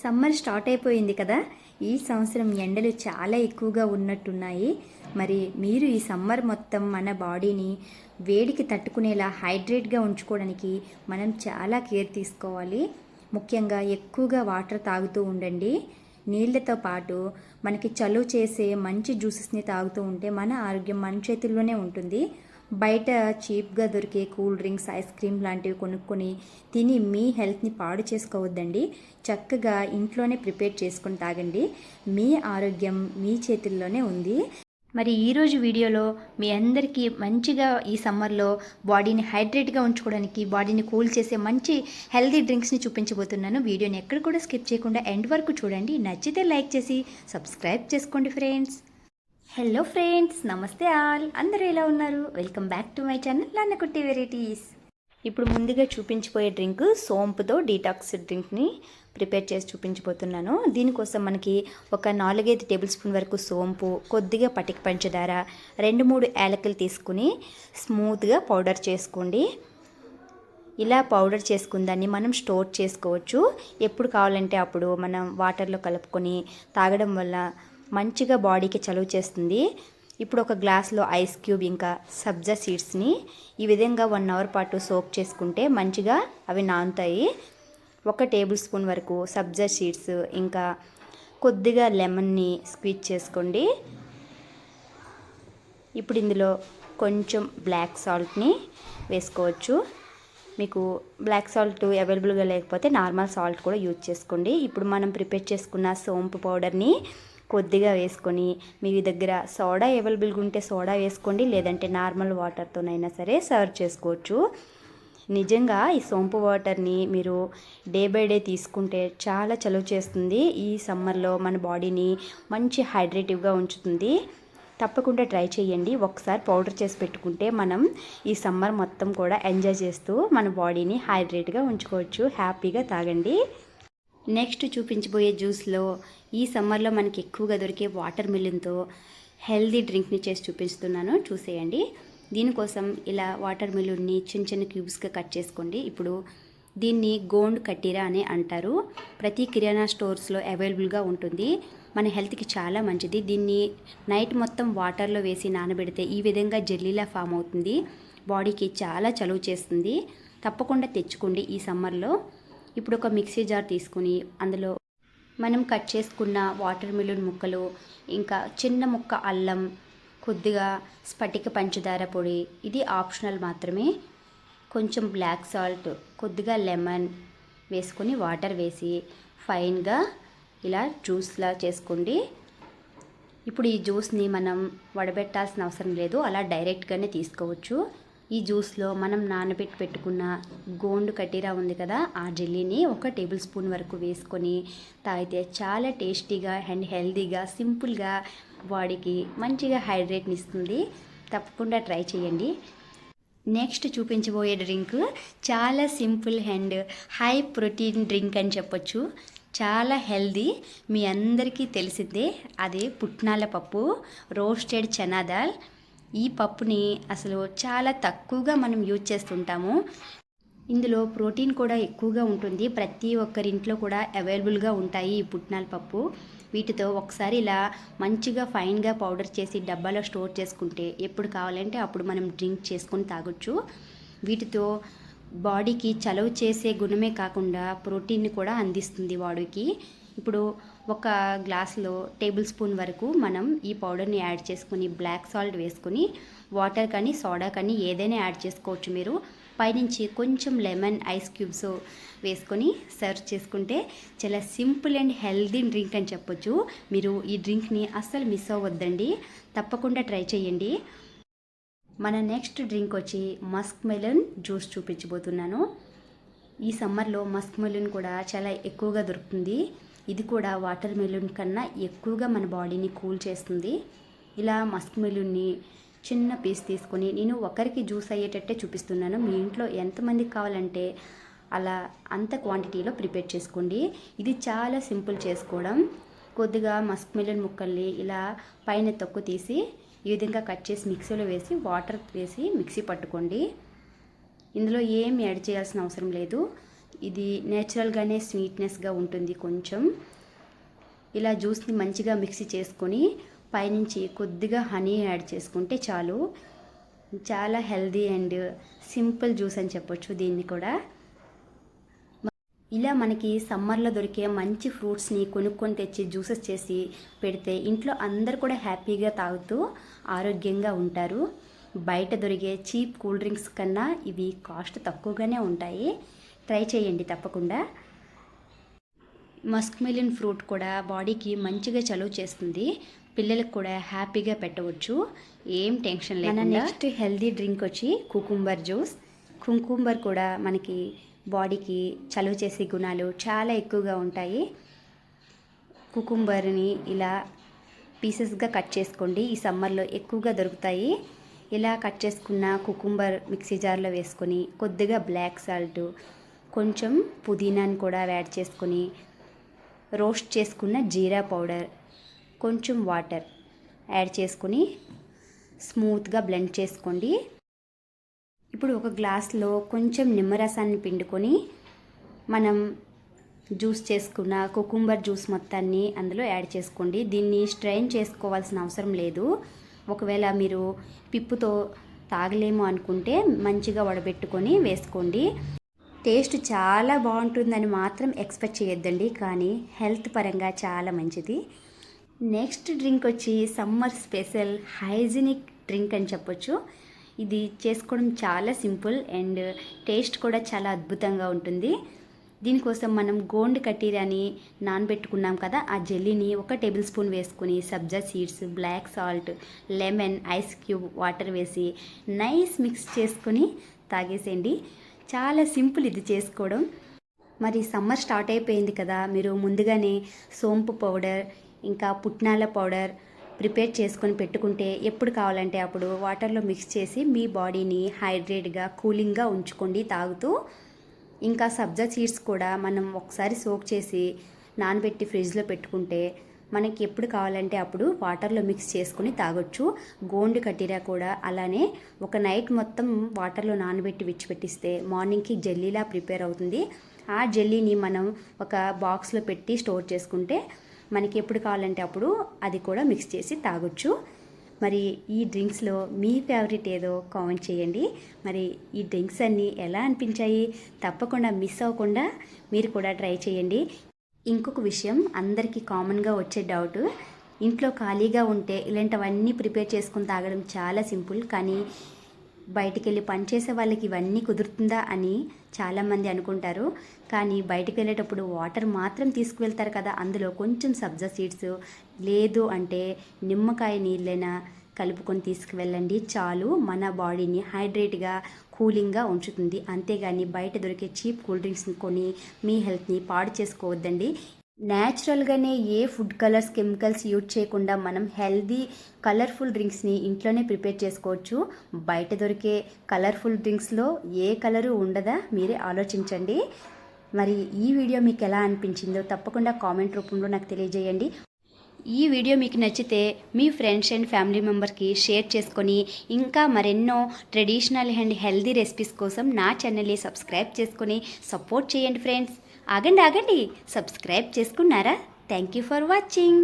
Summer start అయిపోయింది కదా. ఈ సంవత్సరం ఎండలు చాలా ఎక్కువగా ఉన్నట్టున్నాయి. మరి మీరు ఈ సమ్మర్ మొత్తం మన బాడీని వేడికి తట్టుకునేలా హైడ్రేట్గా ఉంచుకోవడానికి మనం చాలా కేర్ తీసుకోవాలి. ముఖ్యంగా ఎక్కువగా వాటర్ తాగుతూ ఉండండి. నీళ్ళతో పాటు మనకి చలువ చేసే మంచి జ్యూసెస్ని తాగుతూ ఉంటే మన ఆరోగ్యం మన చేతుల్లోనే ఉంటుంది. బయట చీప్గా దొరికే కూల్ డ్రింక్స్, ఐస్ క్రీమ్ లాంటివి కొనుక్కొని తిని మీ హెల్త్ని పాడు చేసుకోవద్దండి. చక్కగా ఇంట్లోనే ప్రిపేర్ చేసుకొని తాగండి. మీ ఆరోగ్యం మీ చేతుల్లోనే ఉంది. మరి ఈరోజు వీడియోలో మీ అందరికీ మంచిగా ఈ సమ్మర్లో బాడీని హైడ్రేట్గా ఉంచుకోవడానికి, బాడీని కూల్ చేసే మంచి హెల్తీ డ్రింక్స్ని చూపించబోతున్నాను. వీడియోని ఎక్కడ కూడా స్కిప్ చేయకుండా ఎండ్ వరకు చూడండి. నచ్చితే లైక్ చేసి సబ్స్క్రైబ్ చేసుకోండి ఫ్రెండ్స్. హలో ఫ్రెండ్స్, నమస్తే ఆల్. అందరూ ఎలా ఉన్నారు? Welcome back to my channel లన్నకుట్టి వెరైటీస్. ఇప్పుడు ముందుగా చూపించిపోయే డ్రింక్ సోంపుతో డీటాక్స్ డ్రింక్ని ప్రిపేర్ చేసి చూపించబోతున్నాను. దీనికోసం మనకి ఒక 4-5 టేబుల్ స్పూన్ వరకు సోంపు, కొద్దిగా పటిక పంచదార, 2-3 యాలకులు తీసుకుని స్మూత్గా పౌడర్ చేసుకోండి. ఇలా పౌడర్ చేసుకున్న దాన్ని మనం స్టోర్ చేసుకోవచ్చు. ఎప్పుడు కావాలంటే అప్పుడు మనం వాటర్లో కలుపుకొని తాగడం వల్ల మంచిగా బాడీకి చలువ చేస్తుంది. ఇప్పుడు ఒక గ్లాస్లో ఐస్ క్యూబ్ ఇంకా సబ్జా సీడ్స్ని ఈ విధంగా 1 అవర్ పాటు సోక్ చేసుకుంటే మంచిగా అవి నానుతాయి. 1 టేబుల్ స్పూన్ వరకు సబ్జా సీడ్స్ ఇంకా కొద్దిగా లెమన్ని స్క్వీజ్ చేసుకోండి. ఇప్పుడు ఇందులో కొంచెం బ్లాక్ సాల్ట్ని వేసుకోవచ్చు. మీకు బ్లాక్ సాల్ట్ అవైలబుల్గా లేకపోతే నార్మల్ సాల్ట్ కూడా యూజ్ చేసుకోండి. ఇప్పుడు మనం ప్రిపేర్ చేసుకున్న సోంపు పౌడర్ని కొద్దిగా వేసుకొని, మీ దగ్గర సోడా అవైలబుల్గా ఉంటే సోడా వేసుకోండి, లేదంటే నార్మల్ వాటర్తోనైనా సరే సర్వ్ చేసుకోవచ్చు. నిజంగా ఈ సోంపు వాటర్ని మీరు డే బై డే తీసుకుంటే చాలా చలువ చేస్తుంది. ఈ సమ్మర్లో మన బాడీని మంచి హైడ్రేటివ్గా ఉంచుతుంది. తప్పకుండా ట్రై చేయండి. ఒకసారి పౌడర్ చేసి పెట్టుకుంటే మనం ఈ సమ్మర్ మొత్తం కూడా ఎంజాయ్ చేస్తూ మన బాడీని హైడ్రేట్గా ఉంచుకోవచ్చు. హ్యాపీగా తాగండి. నెక్స్ట్ చూపించబోయే జ్యూస్లో ఈ సమ్మర్లో మనకి ఎక్కువగా దొరికే వాటర్ మిలన్తో హెల్దీ డ్రింక్ని చేసి చూపిస్తున్నాను, చూసేయండి. దీనికోసం ఇలా వాటర్ మిలన్ని చిన్న చిన్న క్యూబ్స్గా కట్ చేసుకోండి. ఇప్పుడు దీన్ని గోండ్ కట్టిరా అని అంటారు. ప్రతి కిరాణా స్టోర్స్లో అవైలబుల్గా ఉంటుంది. మన హెల్త్కి చాలా మంచిది. దీన్ని నైట్ మొత్తం వాటర్లో వేసి నానబెడితే ఈ విధంగా జెల్లీలా ఫామ్ అవుతుంది. బాడీకి చాలా చలువ చేస్తుంది. తప్పకుండా తెచ్చుకోండి ఈ సమ్మర్లో. ఇప్పుడు ఒక మిక్సీ జార్ తీసుకుని అందులో మనం కట్ చేసుకున్న వాటర్ మిలన్ ముక్కలు, ఇంకా చిన్న ముక్క అల్లం, కొద్దిగా స్ఫటిక పంచదార పొడి, ఇది ఆప్షనల్ మాత్రమే, కొంచెం బ్లాక్ సాల్ట్, కొద్దిగా లెమన్ వేసుకొని వాటర్ వేసి ఫైన్గా ఇలా జ్యూస్లా చేసుకోండి. ఇప్పుడు ఈ జ్యూస్ని మనం వడబెట్టాల్సిన అవసరం లేదు, అలా డైరెక్ట్గానే తీసుకోవచ్చు. ఈ జ్యూస్లో మనం నానబెట్టి పెట్టుకున్న గోండు కటీరా ఉంది కదా, ఆ జెల్లీని 1 టేబుల్ స్పూన్ వరకు వేసుకొని తాగితే చాలా టేస్టీగా అండ్ హెల్తీగా, సింపుల్గా బాడీకి మంచిగా హైడ్రేట్ని ఇస్తుంది. తప్పకుండా ట్రై చేయండి. నెక్స్ట్ చూపించబోయే డ్రింక్ చాలా simple and high protein drink అని చెప్పొచ్చు. చాలా హెల్దీ, మీ అందరికీ తెలిసిందే. అదే పుట్నాల పప్పు, రోస్టెడ్ చనా దాల్. ఈ పప్పుని అసలు చాలా తక్కువగా మనం యూజ్ చేస్తుంటాము. ఇందులో ప్రోటీన్ కూడా ఎక్కువగా ఉంటుంది. ప్రతి ఒక్కరింట్లో కూడా అవైలబుల్గా ఉంటాయి ఈ పుట్నాల పప్పు. వీటితో ఒకసారి ఇలా మంచిగా ఫైన్గా పౌడర్ చేసి డబ్బాలో స్టోర్ చేసుకుంటే ఎప్పుడు కావాలంటే అప్పుడు మనం డ్రింక్ చేసుకొని తాగొచ్చు. వీటితో బాడీకి చలువ చేసే గుణమే కాకుండా ప్రోటీన్ని కూడా అందిస్తుంది బాడీకి. ఇప్పుడు ఒక గ్లాస్లో టేబుల్ స్పూన్ వరకు మనం ఈ పౌడర్ని యాడ్ చేసుకుని బ్లాక్ సాల్ట్ వేసుకొని వాటర్ కానీ సోడా కానీ ఏదైనా యాడ్ చేసుకోవచ్చు. మీరు పైనుంచి కొంచెం లెమన్ ఐస్ క్యూబ్స్ వేసుకొని సర్వ్ చేసుకుంటే చాలా సింపుల్ అండ్ హెల్దీ డ్రింక్ అని చెప్పొచ్చు. మీరు ఈ డ్రింక్ని అస్సలు మిస్ అవ్వద్దండి. తప్పకుండా ట్రై చేయండి. మన నెక్స్ట్ డ్రింక్ వచ్చి మస్క్ మెలన్ జ్యూస్ చూపించబోతున్నాను. ఈ సమ్మర్లో మస్క్ మెలన్ కూడా చాలా ఎక్కువగా దొరుకుతుంది. ఇది కూడా వాటర్ మెలన్ కన్నా ఎక్కువగా మన బాడీని కూల్ చేస్తుంది. ఇలా మస్క్ మెలన్ని చిన్న పీస్ తీసుకొని నేను ఒకరికి జ్యూస్ అయ్యేటట్టే చూపిస్తున్నాను. మీ ఇంట్లో ఎంతమందికి కావాలంటే అలా అంత క్వాంటిటీలో ప్రిపేర్ చేసుకోండి. ఇది చాలా సింపుల్ చేసుకోవడం. కొద్దిగా మస్క్ మెలన్ ముక్కల్ని ఇలా పైన తొక్కు తీసి ఈ విధంగా కట్ చేసి మిక్సీలో వేసి వాటర్ వేసి మిక్సీ పట్టుకోండి. ఇందులో ఏం యాడ్ చేయాల్సిన అవసరం లేదు. ఇది నేచురల్గానే స్వీట్నెస్గా ఉంటుంది కొంచెం. ఇలా జ్యూస్ని మంచిగా మిక్సీ చేసుకొని పైనుంచి కొద్దిగా హనీ యాడ్ చేసుకుంటే చాలు. చాలా హెల్దీ అండ్ సింపుల్ జ్యూస్ అని చెప్పొచ్చు దీన్ని కూడా. ఇలా మనకి సమ్మర్లో దొరికే మంచి ఫ్రూట్స్ని కొనుక్కొని తెచ్చి జ్యూసెస్ చేసి పెడితే ఇంట్లో అందరు కూడా హ్యాపీగా తాగుతూ ఆరోగ్యంగా ఉంటారు. బయట దొరికే చీప్ కూల్ డ్రింక్స్ కన్నా ఇవి కాస్ట్ తక్కువగానే ఉంటాయి. ట్రై చేయండి తప్పకుండా. మస్క్ మిలన్ ఫ్రూట్ కూడా బాడీకి మంచిగా చలువ చేస్తుంది. పిల్లలకు కూడా హ్యాపీగా పెట్టవచ్చు, ఏం టెన్షన్ లేకుండా. నెక్స్ట్ హెల్దీ డ్రింక్ వచ్చి కుకుంబర్ జ్యూస్. కుకుంబర్ కూడా మనకి బాడీకి చలువ చేసే గుణాలు చాలా ఎక్కువగా ఉంటాయి. కుకుంబర్ని ఇలా పీసెస్గా కట్ చేసుకోండి. ఈ సమ్మర్లో ఎక్కువగా దొరుకుతాయి. ఇలా కట్ చేసుకున్న కుకుంబర్ మిక్సీ జార్లో వేసుకొని కొద్దిగా బ్లాక్ సాల్ట్, కొంచెం పుదీనాని కూడా యాడ్ చేసుకొని రోస్ట్ చేసుకున్న జీరా పౌడర్, కొంచెం వాటర్ యాడ్ చేసుకొని స్మూత్గా బ్లెండ్ చేసుకోండి. ఇప్పుడు ఒక గ్లాస్లో కొంచెం నిమ్మరసాన్ని పిండుకొని మనం జ్యూస్ చేసుకున్న కుకుంబర్ జ్యూస్ మొత్తాన్ని అందులో యాడ్ చేసుకోండి. దీన్ని స్ట్రెయిన్ చేసుకోవాల్సిన అవసరం లేదు. ఒకవేళ మీరు పిప్పుతో తాగలేము అనుకుంటే మంచిగా వడబెట్టుకొని వేసుకోండి. టేస్ట్ చాలా బాగుంటుందని మాత్రం ఎక్స్పెక్ట్ చేయొద్దండి, కానీ హెల్త్ పరంగా చాలా మంచిది. నెక్స్ట్ డ్రింక్ వచ్చి సమ్మర్ స్పెషల్ హైజీనిక్ డ్రింక్ అని చెప్పొచ్చు. ఇది చేసుకోవడం చాలా సింపుల్ అండ్ టేస్ట్ కూడా చాలా అద్భుతంగా ఉంటుంది. దీనికోసం మనం గోండ్ కటీరాని నానబెట్టుకున్నాం కదా, ఆ జెల్లీని 1 టేబుల్ స్పూన్ వేసుకుని సబ్జా seeds, black salt, lemon, ice cube, water వేసి నైస్ మిక్స్ చేసుకొని తాగేసేయండి. చాలా సింపుల్ ఇది చేసుకోవడం. మరి సమ్మర్ స్టార్ట్ అయిపోయింది కదా, మీరు ముందుగానే సోంపు పౌడర్ ఇంకా పుట్నాల పౌడర్ ప్రిపేర్ చేసుకొని పెట్టుకుంటే ఎప్పుడు కావాలంటే అప్పుడు వాటర్లో మిక్స్ చేసి మీ బాడీని హైడ్రేట్గా కూలింగ్గా ఉంచుకోండి తాగుతూ. ఇంకా సబ్జా సీడ్స్ కూడా మనం ఒకసారి సోక్ చేసి నానబెట్టి ఫ్రిడ్జ్లో పెట్టుకుంటే మనకి ఎప్పుడు కావాలంటే అప్పుడు వాటర్లో మిక్స్ చేసుకొని తాగొచ్చు. గోండ్ కటీరా కూడా అలానే ఒక నైట్ మొత్తం వాటర్లో నానబెట్టి విడిచిపెట్టిస్తే మార్నింగ్కి జెల్లీలా ప్రిపేర్ అవుతుంది. ఆ జెల్లీని మనం ఒక బాక్స్లో పెట్టి స్టోర్ చేసుకుంటే మనకి ఎప్పుడు కావాలంటే అప్పుడు అది కూడా మిక్స్ చేసి తాగొచ్చు. మరి ఈ డ్రింక్స్లో మీ ఫేవరెట్ ఏదో కామెంట్ చేయండి. మరి ఈ డ్రింక్స్ అన్నీ ఎలా అనిపించాయి తప్పకుండా మిస్ అవ్వకుండా మీరు కూడా ట్రై చేయండి. ఇంకొక విషయం, అందరికీ కామన్గా వచ్చే డౌట్, ఇంట్లో ఖాళీగా ఉంటే ఇలాంటివన్నీ ప్రిపేర్ చేసుకుని తాగడం చాలా సింపుల్, కానీ బయటికి వెళ్ళి పనిచేసే వాళ్ళకి ఇవన్నీ కుదురుతుందా అని చాలామంది అనుకుంటారు. కానీ బయటికి వెళ్ళేటప్పుడు వాటర్ మాత్రం తీసుకువెళ్తారు కదా, అందులో కొంచెం సబ్జా సీడ్స్ లేదు అంటే నిమ్మకాయ నీళ్ళైనా కలుపుకొని తీసుకువెళ్ళండి చాలు. మన బాడీని హైడ్రేట్గా కూలింగ్గా ఉంచుతుంది. అంతేగాని బయట దొరికే చీప్ కూల్ డ్రింక్స్ని కొని మీ హెల్త్ని పాడు చేసుకోవద్దండి. న్యాచురల్గానే ఏ ఫుడ్ కలర్స్, కెమికల్స్ యూజ్ చేయకుండా మనం హెల్దీ కలర్ఫుల్ డ్రింక్స్ని ఇంట్లోనే ప్రిపేర్ చేసుకోవచ్చు. బయట దొరికే కలర్ఫుల్ డ్రింక్స్లో ఏ కలరు ఉండదా, మీరే ఆలోచించండి. మరి ఈ వీడియో మీకు ఎలా అనిపించిందో తప్పకుండా కామెంట్ రూపంలో నాకు తెలియజేయండి. ఈ వీడియో మీకు నచ్చితే మీ ఫ్రెండ్స్ అండ్ ఫ్యామిలీ మెంబర్కి షేర్ చేసుకొని ఇంకా మరెన్నో ట్రెడిషనల్ అండ్ హెల్దీ రెసిపీస్ కోసం నా ఛానల్ని సబ్స్క్రైబ్ చేసుకొని సపోర్ట్ చేయండి ఫ్రెండ్స్. ఆగండి, సబ్స్క్రైబ్ చేసుకున్నారా? Thank you for watching.